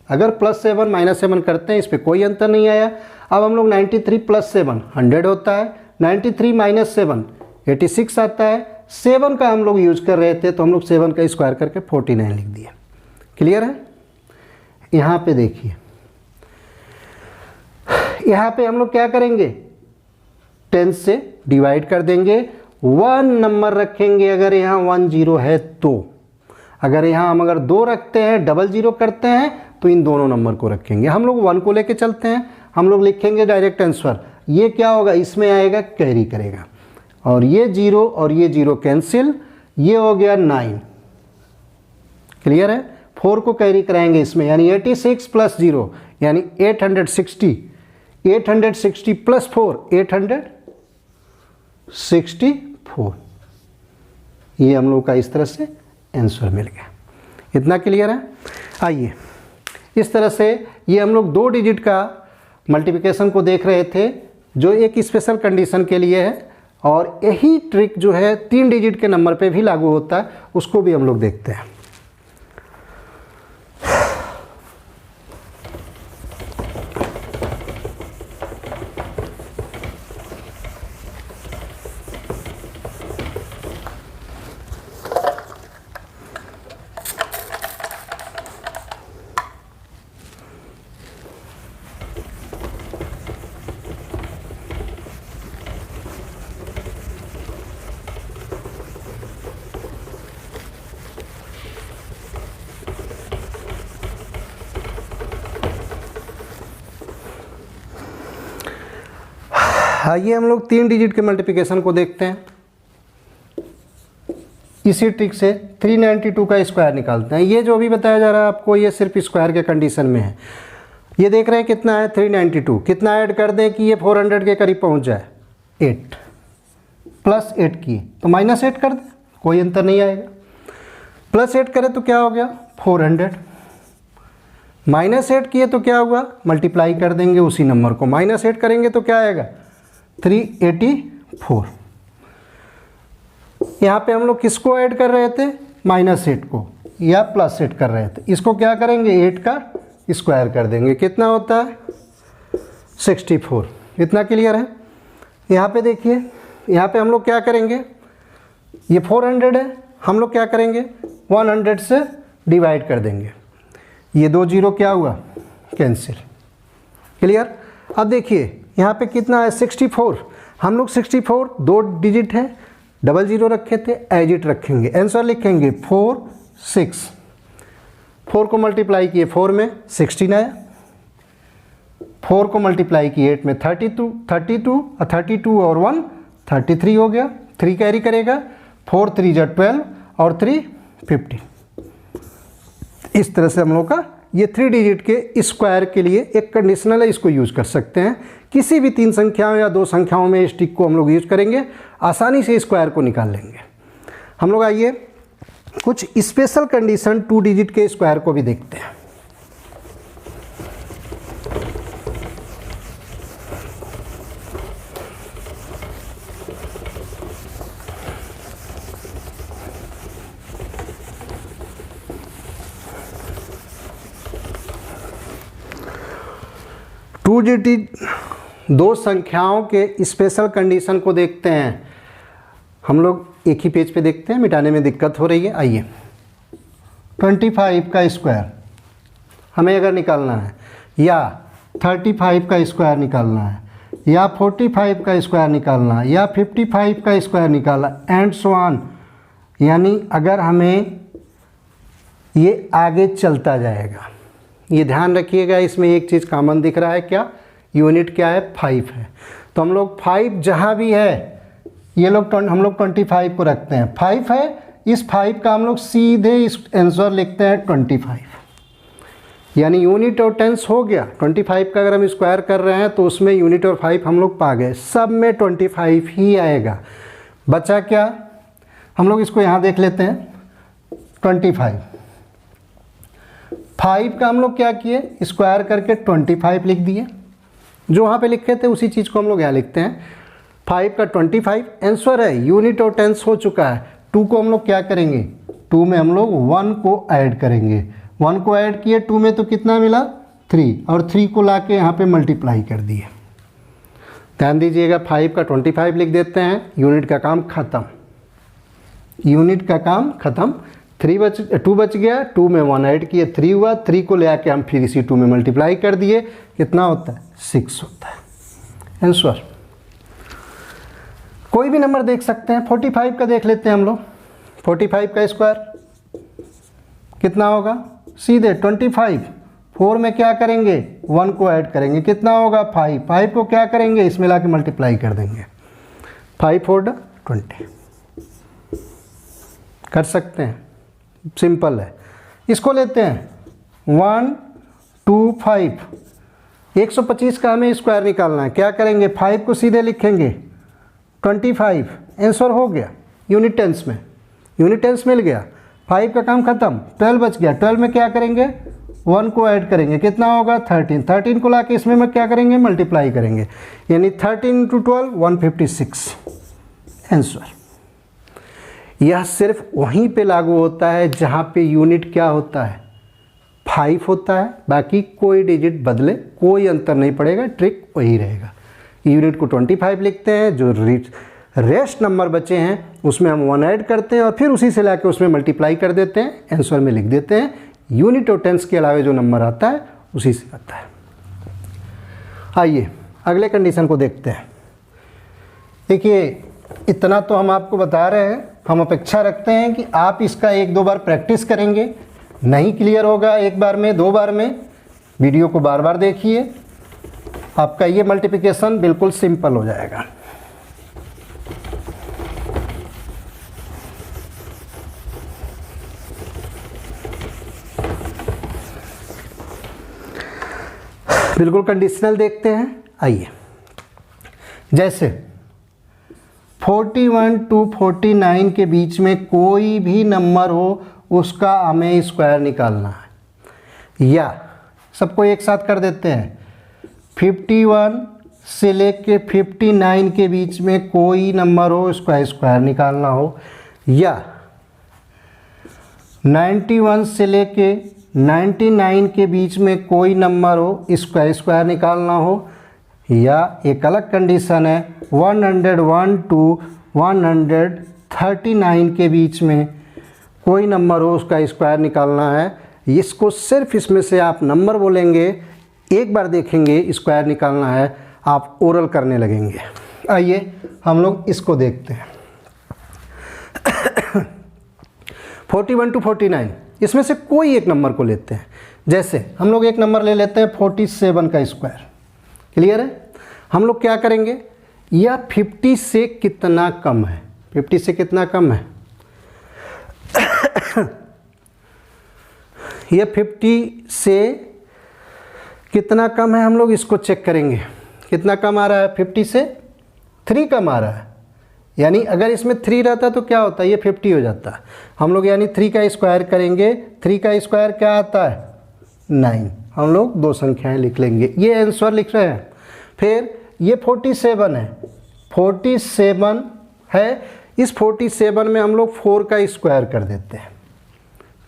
अगर +7 -7 करते हैं इस पर कोई अंतर नहीं आया। अब हम लोग 93 + 7 100 होता है, 93 - 7 86 आता है। 7 का हम लोग यूज कर रहे थे तो हम लोग 7 का स्क्वायर करके 49 लिख दिए। क्लियर है। यहाँ पे देखिए, यहाँ पे हम लोग क्या करेंगे 10 से डिवाइड कर देंगे, 1 नंबर रखेंगे अगर यहाँ 1 0 है तो। अगर यहाँ हम अगर 2 रखते हैं, 00 करते हैं तो इन दोनों नंबर को रखेंगे। हम लोग 1 को लेके चलते हैं, हम लोग लिखेंगे डायरेक्ट आंसर। ये क्या होगा इसमें आएगा कैरी करेगा, और ये 0 और ये 0 कैंसिल, ये हो गया 9। क्लियर है। 4 को कैरी कराएंगे इसमें, यानी 86 + 0 यानी 860, 860 + 4 864। ये हम लोग का इस तरह से आंसर मिल गया। इतना क्लियर है। आइए, इस तरह से ये हम लोग 2 डिजिट का मल्टीप्लिकेशन को देख रहे थे जो एक स्पेशल कंडीशन के लिए है, और यही ट्रिक जो है 3 डिजिट के नंबर पे भी लागू होता है, उसको भी हम लोग देखते हैं। आइए हम लोग 3 डिजिट के मल्टीप्लिकेशन को देखते हैं। इसी ट्रिक से 392 का स्क्वायर निकालते हैं। ये जो भी बताया जा रहा है आपको, ये सिर्फ स्क्वायर के कंडीशन में है। ये देख रहे हैं कितना है 392, कितना ऐड कर दें कि ये 400 के करीब पहुंच जाए 8 + 8 किए तो -8 कर दें, कोई अंतर नहीं आएगा। +8 करें तो क्या हो गया 400, -8 किए तो क्या होगा मल्टीप्लाई कर देंगे उसी नंबर को, -8 करेंगे तो क्या आएगा 384। यहाँ पे हम लोग किसको ऐड कर रहे थे -8 को, या +8 कर रहे थे। इसको क्या करेंगे 8 का स्क्वायर कर देंगे, कितना होता है 64। इतना क्लियर है। यहाँ पे देखिए, यहाँ पे हम लोग क्या करेंगे, ये 400 है, हम लोग क्या करेंगे 100 से डिवाइड कर देंगे, ये 2 0 क्या हुआ कैंसिल। क्लियर। अब देखिए यहाँ पे कितना है 64, हम लोग 64 2 डिजिट है, 00 रखे थे, एज इट रखेंगे, आंसर लिखेंगे 4 6। 4 को मल्टीप्लाई किए 4 में 16 आया, 4 को मल्टीप्लाई किए 8 में 32 और 1 33 हो गया, 3 कैरी करेगा, 4 3 = 12 और 3 15। इस तरह से हम लोग का ये 3 डिजिट के स्क्वायर के लिए एक कंडीशनल है, इसको यूज कर सकते हैं। किसी भी 3 संख्याओं या 2 संख्याओं में इस ट्रिक को हम लोग यूज करेंगे, आसानी से स्क्वायर को निकाल लेंगे हम लोग। आइए कुछ स्पेशल कंडीशन 2 डिजिट के स्क्वायर को भी देखते हैं। टू डिजिट 2 संख्याओं के स्पेशल कंडीशन को देखते हैं हम लोग। एक ही पेज पे देखते हैं, मिटाने में दिक्कत हो रही है। आइए 25 का स्क्वायर हमें अगर निकालना है, या 35 का स्क्वायर निकालना है, या 45 का स्क्वायर निकालना है, या 55 का स्क्वायर निकालना, एंड सो ऑन। यानी अगर हमें ये आगे चलता जाएगा, ये ध्यान रखिएगा। इसमें एक चीज़ कॉमन दिख रहा है, क्या यूनिट क्या है 5 है, तो हम लोग 5 जहाँ भी है ये लोग हम लोग 25 को रखते हैं। 5 है इस 5 का हम लोग सीधे इस आंसर लिखते हैं 25, यानी यूनिट और टेंस हो गया। 25 का अगर हम स्क्वायर कर रहे हैं तो उसमें यूनिट और 5 हम लोग पा गए, सब में 25 ही आएगा। बचा क्या, हम लोग इसको यहाँ देख लेते हैं। 25 5 का हम लोग क्या किए, स्क्वायर करके 25 लिख दिए। जो वहाँ पे लिखे थे उसी चीज़ को हम लोग यहाँ लिखते हैं। 5 का 25 आंसर है, यूनिट और टेंस हो चुका है। 2 को हम लोग क्या करेंगे, 2 में हम लोग 1 को ऐड करेंगे। 1 को ऐड किए 2 में तो कितना मिला 3, और 3 को लाके यहाँ पे मल्टीप्लाई कर दिए। ध्यान दीजिएगा, 5 का 25 लिख देते हैं, यूनिट का काम ख़त्म, यूनिट का काम ख़त्म। 2 बच गया, 2 में 1 ऐड किए 3 हुआ, 3 को ले आके हम फिर इसी 2 में मल्टीप्लाई कर दिए, कितना होता है 6 होता है आंसर। कोई भी नंबर देख सकते हैं। 45 का देख लेते हैं हम लोग। 45 का स्क्वायर कितना होगा, सीधे 25, 4 में क्या करेंगे 1 को ऐड करेंगे, कितना होगा 5, 5 को क्या करेंगे इसमें लाके मल्टीप्लाई कर देंगे, 5 4 20। कर सकते हैं, सिंपल है। इसको लेते हैं 1 2 5, 125 का हमें स्क्वायर निकालना है, क्या करेंगे 5 को सीधे लिखेंगे 25, आंसर हो गया। यूनिट टेंस में, यूनिट टेंस मिल गया, 5 का काम खत्म। 12 बच गया, 12 में क्या करेंगे 1 को ऐड करेंगे, कितना होगा 13, 13 को लाके इसमें में क्या करेंगे मल्टीप्लाई करेंगे, यानी 13 × 12 156 आंसर। यह सिर्फ वहीं पे लागू होता है जहाँ पे यूनिट क्या होता है 5 होता है, बाकी कोई डिजिट बदले कोई अंतर नहीं पड़ेगा, ट्रिक वही रहेगा। यूनिट को 25 लिखते हैं, जो रेस्ट नंबर बचे हैं उसमें हम 1 ऐड करते हैं और फिर उसी से लाके उसमें मल्टीप्लाई कर देते हैं, आंसर में लिख देते हैं। यूनिट और टेंस के अलावा जो नंबर आता है उसी से आता है। आइए अगले कंडीशन को देखते हैं। देखिए इतना तो हम आपको बता रहे हैं, हम अपेक्षा रखते हैं कि आप इसका 1-2 बार प्रैक्टिस करेंगे। नहीं क्लियर होगा 1 बार में 2 बार में, वीडियो को बार बार देखिए, आपका ये मल्टीप्लिकेशन बिल्कुल सिंपल हो जाएगा। बिल्कुल कंडीशनल देखते हैं। आइए, जैसे 41 to 49 के बीच में कोई भी नंबर हो उसका हमें स्क्वायर निकालना है, या सबको एक साथ कर देते हैं। 51 से लेके 59 के बीच में कोई नंबर हो उसका स्क्वायर निकालना हो, या 91 से लेके 99 के बीच में कोई नंबर हो इसका स्क्वायर निकालना हो, या एक अलग कंडीशन है 101 to 139 के बीच में कोई नंबर हो उसका स्क्वायर निकालना है। इसको सिर्फ इसमें से आप नंबर बोलेंगे, एक बार देखेंगे स्क्वायर निकालना है, आप ओरल करने लगेंगे। आइए हम लोग इसको देखते हैं। 41 to 49, इसमें से कोई एक नंबर को लेते हैं। जैसे हम लोग एक नंबर ले लेते हैं 47 का स्क्वायर। क्लियर है? हम लोग क्या करेंगे, यह 50 से कितना कम है, 50 से कितना कम है यह 50 से कितना कम है, हम लोग इसको चेक करेंगे। कितना कम आ रहा है, 50 से 3 कम आ रहा है, यानी अगर इसमें 3 रहता तो क्या होता है, ये 50 हो जाता। हम लोग यानी 3 का स्क्वायर करेंगे। 3 का स्क्वायर क्या आता है 9, हम लोग 2 संख्याएं लिख लेंगे, ये आंसर लिख रहे हैं। फिर ये 47 है, 47 है, इस 47 में हम लोग 4 का स्क्वायर कर देते हैं।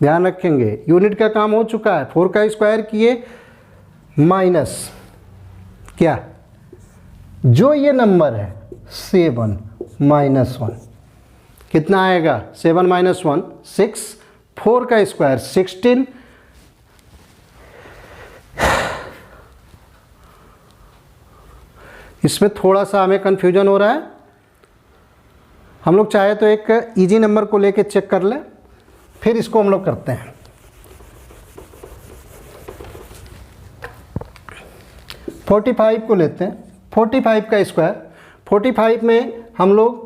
ध्यान रखेंगे यूनिट का काम हो चुका है, 4 का स्क्वायर किए माइनस क्या, जो ये नंबर है 7 -1, कितना आएगा 7 - 1 6, 4 का स्क्वायर 16, इसमें थोड़ा सा हमें कन्फ्यूजन हो रहा है। हम लोग चाहे तो एक इजी नंबर को लेके चेक कर लें, फिर इसको हम लोग करते हैं। 45 को लेते हैं, 45 का स्क्वायर। 45 में हम लोग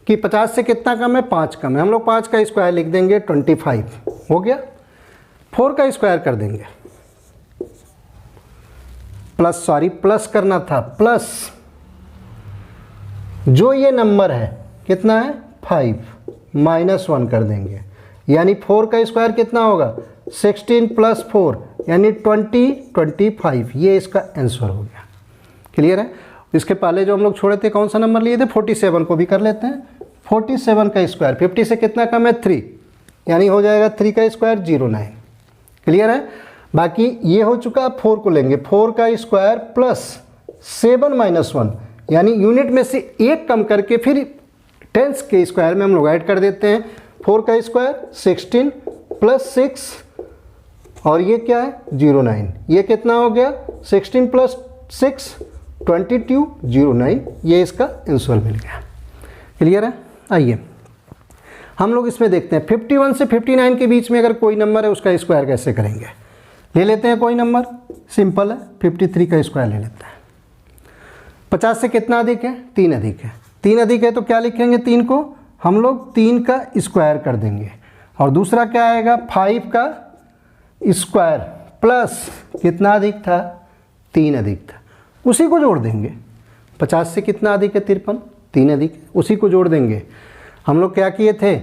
कि 50 से कितना कम है, 5 कम है। हम लोग 5 का स्क्वायर लिख देंगे 25, हो गया। 4 का स्क्वायर कर देंगे, प्लस करना था, प्लस जो ये नंबर है कितना है 5 -1 कर देंगे, यानी 4 का स्क्वायर कितना होगा 16 + 4 यानी 25, ये इसका आंसर हो गया। क्लियर है। इसके पहले जो हम लोग छोड़े थे कौन सा नंबर लिए थे 47 को भी कर लेते हैं। 47 का स्क्वायर 50 से कितना कम है 3, यानी हो जाएगा 3 का स्क्वायर 09। क्लियर है। बाकी ये हो चुका, 4 को लेंगे, 4 का स्क्वायर प्लस 7 - 1 यानी यूनिट में से एक कम करके फिर टेंस के स्क्वायर में हम लोग ऐड कर देते हैं। 4 का स्क्वायर 16 + 6 और ये क्या है 09, ये कितना हो गया 16 + 6 22 09, ये इसका आंसर मिल गया। क्लियर है। आइए हम लोग इसमें देखते हैं 51 से 59 के बीच में अगर कोई नंबर है उसका स्क्वायर कैसे करेंगे। ले लेते हैं कोई नंबर, सिंपल है, 53 का स्क्वायर ले लेते हैं। 50 से कितना अधिक है 3 अधिक है, 3 अधिक है तो क्या लिखेंगे 3 को हम लोग 3 का स्क्वायर कर देंगे, और दूसरा क्या आएगा 5 का स्क्वायर प्लस कितना अधिक था 3 अधिक था, उसी को जोड़ देंगे। 50 से कितना अधिक है 53, 3 अधिक है, उसी को जोड़ देंगे। हम लोग क्या किए थे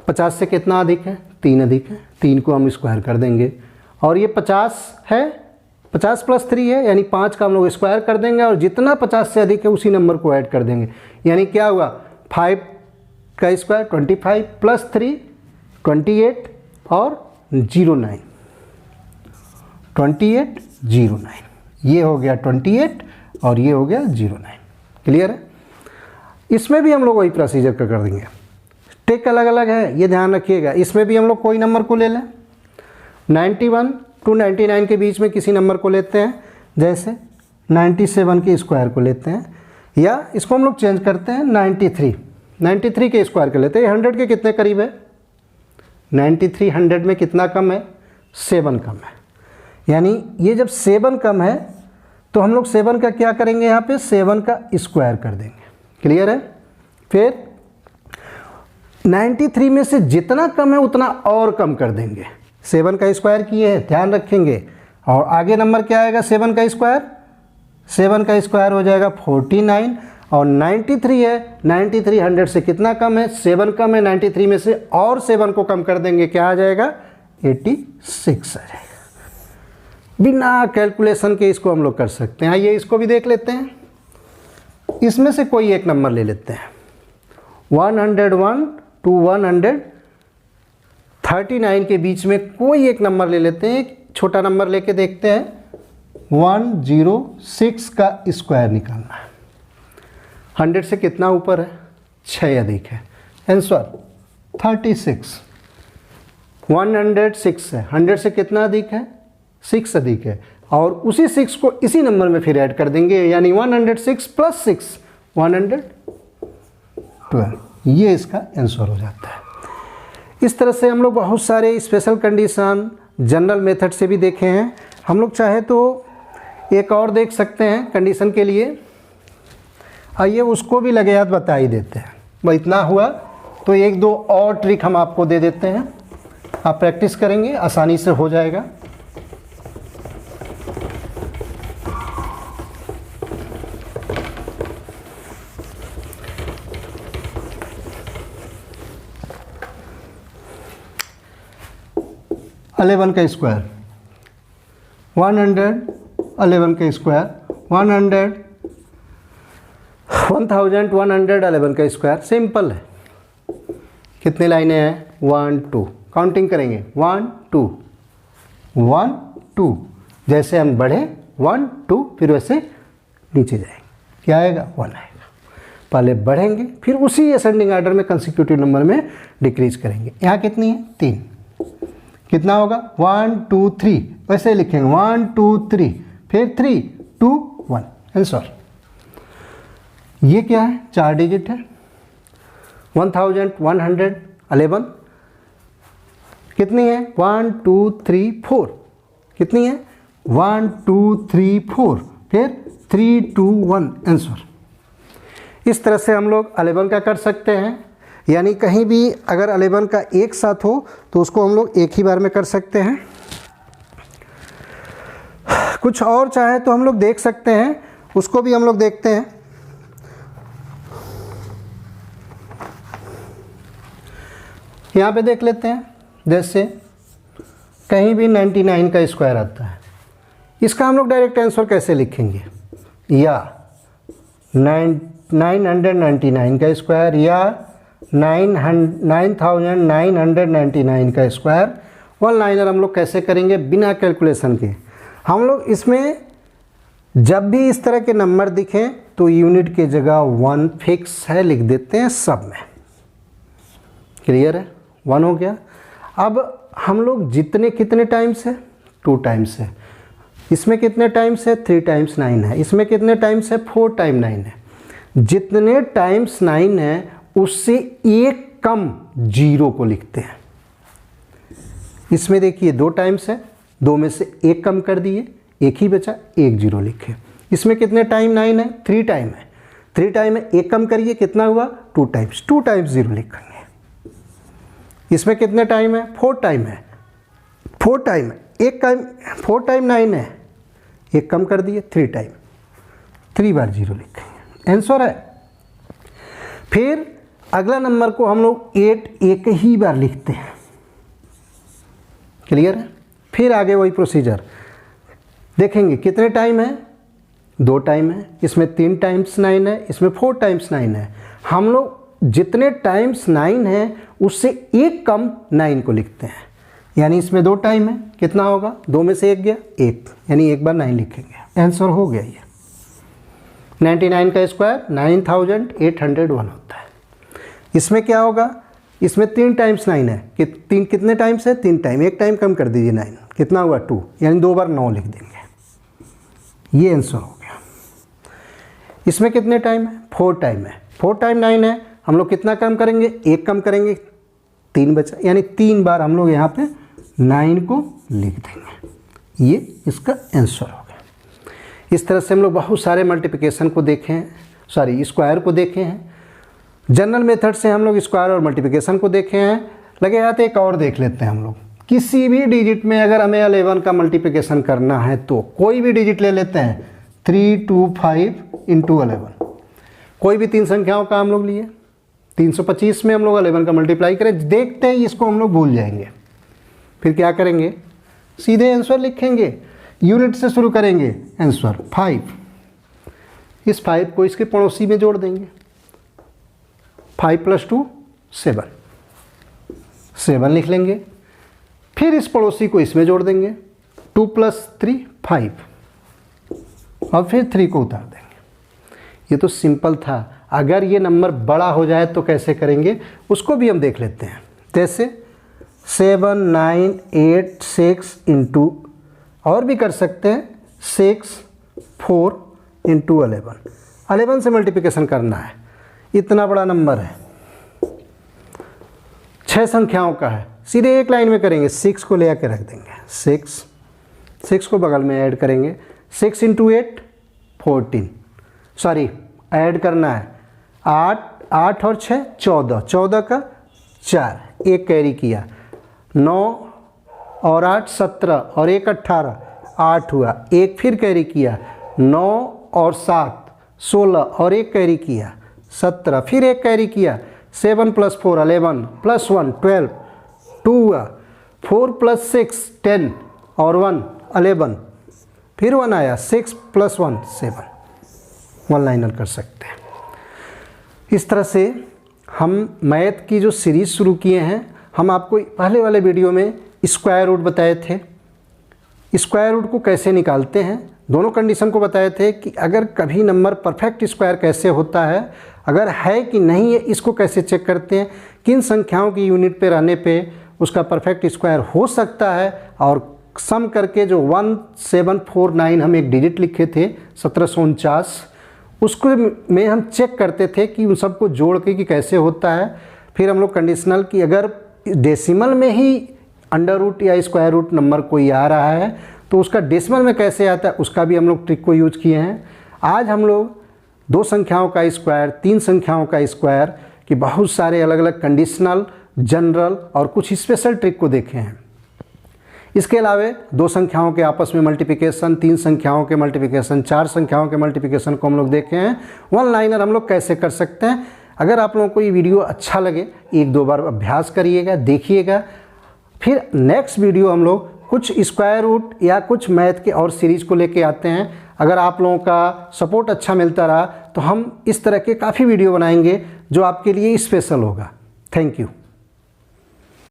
50 से कितना अधिक है 3 अधिक है, 3 को हम स्क्वायर कर देंगे, और ये 50 है 50 + 3 है यानी 5 का हम लोग स्क्वायर कर देंगे, और जितना 50 से अधिक है उसी नंबर को ऐड कर देंगे। यानी क्या हुआ 5 का स्क्वायर 25 + 3 28 और 09, 28 09, ये हो गया 28 और ये हो गया 09। क्लियर है। इसमें भी हम लोग वही प्रोसीजर का कर देंगे, टेक अलग अलग है ये ध्यान रखिएगा। इसमें भी हम लोग कोई नंबर को ले लें, 91 to 99 के बीच में किसी नंबर को लेते हैं, जैसे 97 के स्क्वायर को लेते हैं, या इसको हम लोग चेंज करते हैं 93 के स्क्वायर कर लेते हैं। 100 के कितने करीब है 93, 100 में कितना कम है 7 कम है, यानी ये जब 7 कम है तो हम लोग 7 का क्या करेंगे यहाँ पे 7 का स्क्वायर कर देंगे। क्लियर है। फिर 93 में से जितना कम है उतना और कम कर देंगे, 7 का स्क्वायर किए हैं ध्यान रखेंगे, और आगे नंबर क्या आएगा 7 का स्क्वायर, 7 का स्क्वायर हो जाएगा 49, और 93 है 93 100 से कितना कम है 7 कम है, 93 में से और 7 को कम कर देंगे, क्या आ जाएगा 86 आ जाएगा। बिना कैलकुलेशन के इसको हम लोग कर सकते हैं। आइए इसको भी देख लेते हैं। इसमें से कोई एक नंबर ले लेते हैं, 101 to 139 के बीच में कोई एक नंबर ले लेते हैं, एक छोटा नंबर लेके देखते हैं। 106 का स्क्वायर निकालना है, 100 से कितना ऊपर है 6 अधिक है, आंसर 36। 106 है, 100 से कितना अधिक है 6 अधिक है, और उसी 6 को इसी नंबर में फिर ऐड कर देंगे, यानी 106 + 6 112, ये इसका आंसर हो जाता है। इस तरह से हम लोग बहुत सारे स्पेशल कंडीशन जनरल मेथड से भी देखे हैं। हम लोग चाहे तो एक और देख सकते हैं कंडीशन के लिए, आइए उसको भी लगे हाथ बता ही देते हैं। वह इतना हुआ तो 1-2 और ट्रिक हम आपको दे देते हैं, आप प्रैक्टिस करेंगे आसानी से हो जाएगा। अलेवन का स्क्वायर 111 का स्क्वायर 1111 का स्क्वायर, सिंपल है। कितने लाइनें हैं 1 2, काउंटिंग करेंगे 1 2 1 2, जैसे हम बढ़े 1 2 फिर वैसे नीचे जाएंगे, क्या आएगा 1 आएगा। पहले बढ़ेंगे फिर उसी असेंडिंग ऑर्डर में कंसेक्यूटिव नंबर में डिक्रीज करेंगे। यहाँ कितनी है 3, कितना होगा 1 2 3, वैसे लिखेंगे 1 2 3 फिर 3 2 1, आंसर। ये क्या है 4 डिजिट है, 1111 कितनी है 1 2 3 4, कितनी है 1 2 3 4 फिर 3 2 1, आंसर। इस तरह से हम लोग 11 का कर सकते हैं, यानी कहीं भी अगर 11 का एक साथ हो तो उसको हम लोग एक ही बार में कर सकते हैं। कुछ और चाहे तो हम लोग देख सकते हैं, उसको भी हम लोग देखते हैं। यहाँ पे देख लेते हैं, जैसे कहीं भी 99 का स्क्वायर आता है, इसका हम लोग डायरेक्ट आंसर कैसे लिखेंगे, या 999 का स्क्वायर या 9999 का स्क्वायर, वन लाइनर हम लोग कैसे करेंगे बिना कैलकुलेशन के। हम लोग इसमें जब भी इस तरह के नंबर दिखें तो यूनिट की जगह 1 फिक्स है लिख देते हैं सब में। क्लियर है, 1 हो गया। अब हम लोग जितने कितने टाइम्स है, 2 टाइम्स है। इसमें कितने टाइम्स है, 3 टाइम्स 9 है। इसमें कितने टाइम्स है, 4 टाइम 9 है। जितने टाइम्स 9 है उससे एक कम 0 को लिखते हैं। इसमें देखिए 2 टाइम्स है, 2 में से एक कम कर दिए, एक ही बचा, 1 0 लिखे। इसमें कितने टाइम 9 है, 3 टाइम है। 3 टाइम में एक कम करिए, कितना हुआ, 2 टाइम्स, 2 टाइम्स 0 लिखेंगे। इसमें कितने टाइम है, 4 टाइम है। 4 टाइम है, एक टाइम, 4 टाइम 9 है, एक कम कर दिए, 3 टाइम, 3 बार 0 लिखेंगे, आंसर है। फिर अगला नंबर को हम लोग 8 एक ही बार लिखते हैं। क्लियर है। फिर आगे वही प्रोसीजर देखेंगे, कितने टाइम है, 2 टाइम है। इसमें 3 टाइम्स 9 है, इसमें 4 टाइम्स 9 है। हम लोग जितने टाइम्स 9 है उससे एक कम 9 को लिखते हैं, यानी इसमें 2 टाइम है, कितना होगा, 2 में से एक गया, 1, यानी एक बार 9 लिखेंगे, आंसर हो गया। ये 99 का स्क्वायर 9801 होता है। इसमें क्या होगा, इसमें 3 टाइम्स 9 है कि 3 कितने टाइम्स है, 3 टाइम, एक टाइम कम कर दीजिए 9, कितना हुआ, 2, यानी 2 बार 9 लिख देंगे, ये आंसर हो गया। इसमें कितने टाइम है, 4 टाइम है। 4 टाइम 9 है, हम लोग कितना कम करेंगे, एक कम करेंगे, 3 बचा, यानी 3 बार हम लोग यहाँ पे 9 को लिख देंगे, ये इसका आंसर हो गया। इस तरह से हम लोग बहुत सारे मल्टीप्लिकेशन को देखे हैं, सॉरी स्क्वायर को देखे हैं। जनरल मेथड से हम लोग स्क्वायर और मल्टीप्लिकेशन को देखे हैं। लगे आते एक और देख लेते हैं हम लोग। किसी भी डिजिट में अगर हमें 11 का मल्टीप्लिकेशन करना है तो कोई भी डिजिट ले लेते हैं, 325 इंटू 11, कोई भी 3 संख्याओं का हम लोग लिए, 325 में हम लोग 11 का मल्टीप्लाई करें, देखते हैं इसको हम लोग भूल जाएंगे। फिर क्या करेंगे, सीधे आंसर लिखेंगे, यूनिट से शुरू करेंगे, आंसर 5। इस 5 को इसके पड़ोसी में जोड़ देंगे, 5 + 2 7, 7 लिख लेंगे। फिर इस पड़ोसी को इसमें जोड़ देंगे, 2 + 3 5, और फिर 3 को उतार देंगे। ये तो सिंपल था। अगर ये नंबर बड़ा हो जाए तो कैसे करेंगे, उसको भी हम देख लेते हैं। जैसे 7 9 8 6 इंटू, और भी कर सकते हैं 6 4 इंटू 11 से मल्टीप्लिकेशन करना है। इतना बड़ा नंबर है, 6 संख्याओं का है, सीधे एक लाइन में करेंगे, 6 को ले आके रख देंगे, 6 को बगल में ऐड करेंगे, 6 इंटू 8 14, सॉरी ऐड करना है 8 और 6 14, 14 का 4, एक कैरी किया, 9 और 8 17 और 1 18, 8 हुआ, एक फिर कैरी किया, 9 और 7 16 और एक कैरी किया, 17, फिर एक कैरी किया, 7 + 4 11 + 1 12, 2 हुआ, 4 + 6 10 और 1 11, फिर 1 आया, 6 + 1 7, वन लाइनर कर सकते हैं। इस तरह से हम मैथ की जो सीरीज़ शुरू किए हैं, हम आपको पहले वाले वीडियो में स्क्वायर रूट बताए थे, स्क्वायर रूट को कैसे निकालते हैं, दोनों कंडीशन को बताए थे कि अगर कभी नंबर परफेक्ट स्क्वायर कैसे होता है, अगर है कि नहीं है इसको कैसे चेक करते हैं, किन संख्याओं की यूनिट पे रहने पे उसका परफेक्ट स्क्वायर हो सकता है, और सम करके जो 1749 हम एक डिजिट लिखे थे 1749, उसको में हम चेक करते थे कि उन सबको जोड़ के कि कैसे होता है। फिर हम लोग कंडीशनल कि अगर डेसिमल में ही अंडर रूट या स्क्वायर रूट नंबर कोई आ रहा है तो उसका डेसिमल में कैसे आता है, उसका भी हम लोग ट्रिक को यूज किए हैं। आज हम लोग 2 संख्याओं का स्क्वायर, 3 संख्याओं का स्क्वायर कि बहुत सारे अलग अलग कंडीशनल, जनरल और कुछ स्पेशल ट्रिक को देखे हैं। इसके अलावा 2 संख्याओं के आपस में मल्टीप्लिकेशन, 3 संख्याओं के मल्टीप्लिकेशन, 4 संख्याओं के मल्टीप्लिकेशन को हम लोग देखे हैं। वन लाइनर हम लोग कैसे कर सकते हैं। अगर आप लोगों को ये वीडियो अच्छा लगे, 1-2 बार अभ्यास करिएगा, देखिएगा। फिर नेक्स्ट वीडियो हम लोग कुछ स्क्वायर रूट या कुछ मैथ के और सीरीज को लेके आते हैं। अगर आप लोगों का सपोर्ट अच्छा मिलता रहा तो हम इस तरह के काफ़ी वीडियो बनाएंगे जो आपके लिए स्पेशल होगा। Thank you.